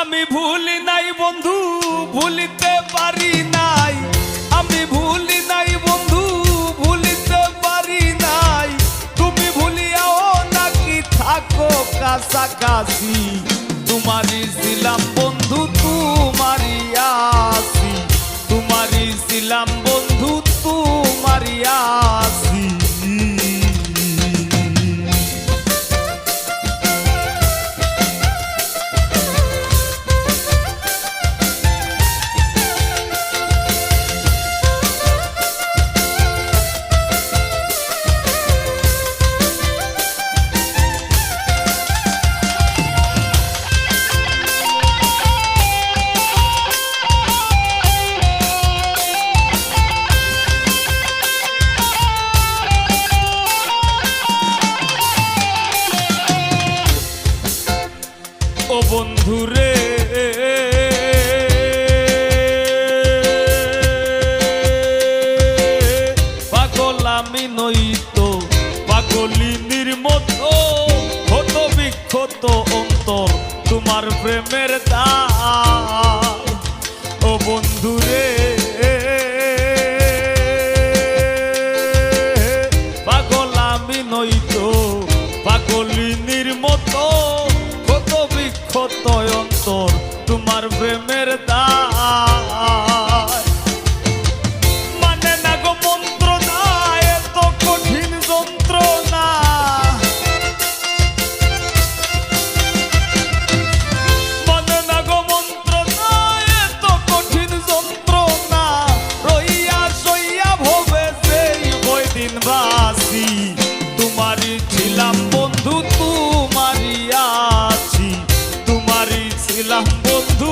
আমি ভুলি নাই বন্ধু, ভুলিতে পারি নাই। আমি ভুলি নাই বন্ধু, ভুলিতে পারি নাই। তুমি ভুলিয়াও নাকি থাকো কাছাকাছি। তোমারই ছিলাম বন্ধু, তোমারই আছি। তোমারই ছিলাম বন্ধু, তোমারই আছি। ও বন্ধুরে পাগল আমি নইতো, পাগলিনীর মতো হতো বিক্ষত অন্তর তোমার প্রেমের দাগ। ও বন্ধুরে পাগল আমি নইতো, পাগলিনীর মতো কত অন্তর তোমার প্রেমের দায়। মানে না গো মন্ত্রণা, এত কঠিন যন্ত্রণা। মানে না গো মন্ত্রণা, এত কঠিন যন্ত্রণা। রইয়া সইয়া ভবে সেই কয়দিন বাসি। তোমারই ছিলাম বন্ধু, তোমারই আছি। তোমারই ছিলাম বন্ধু।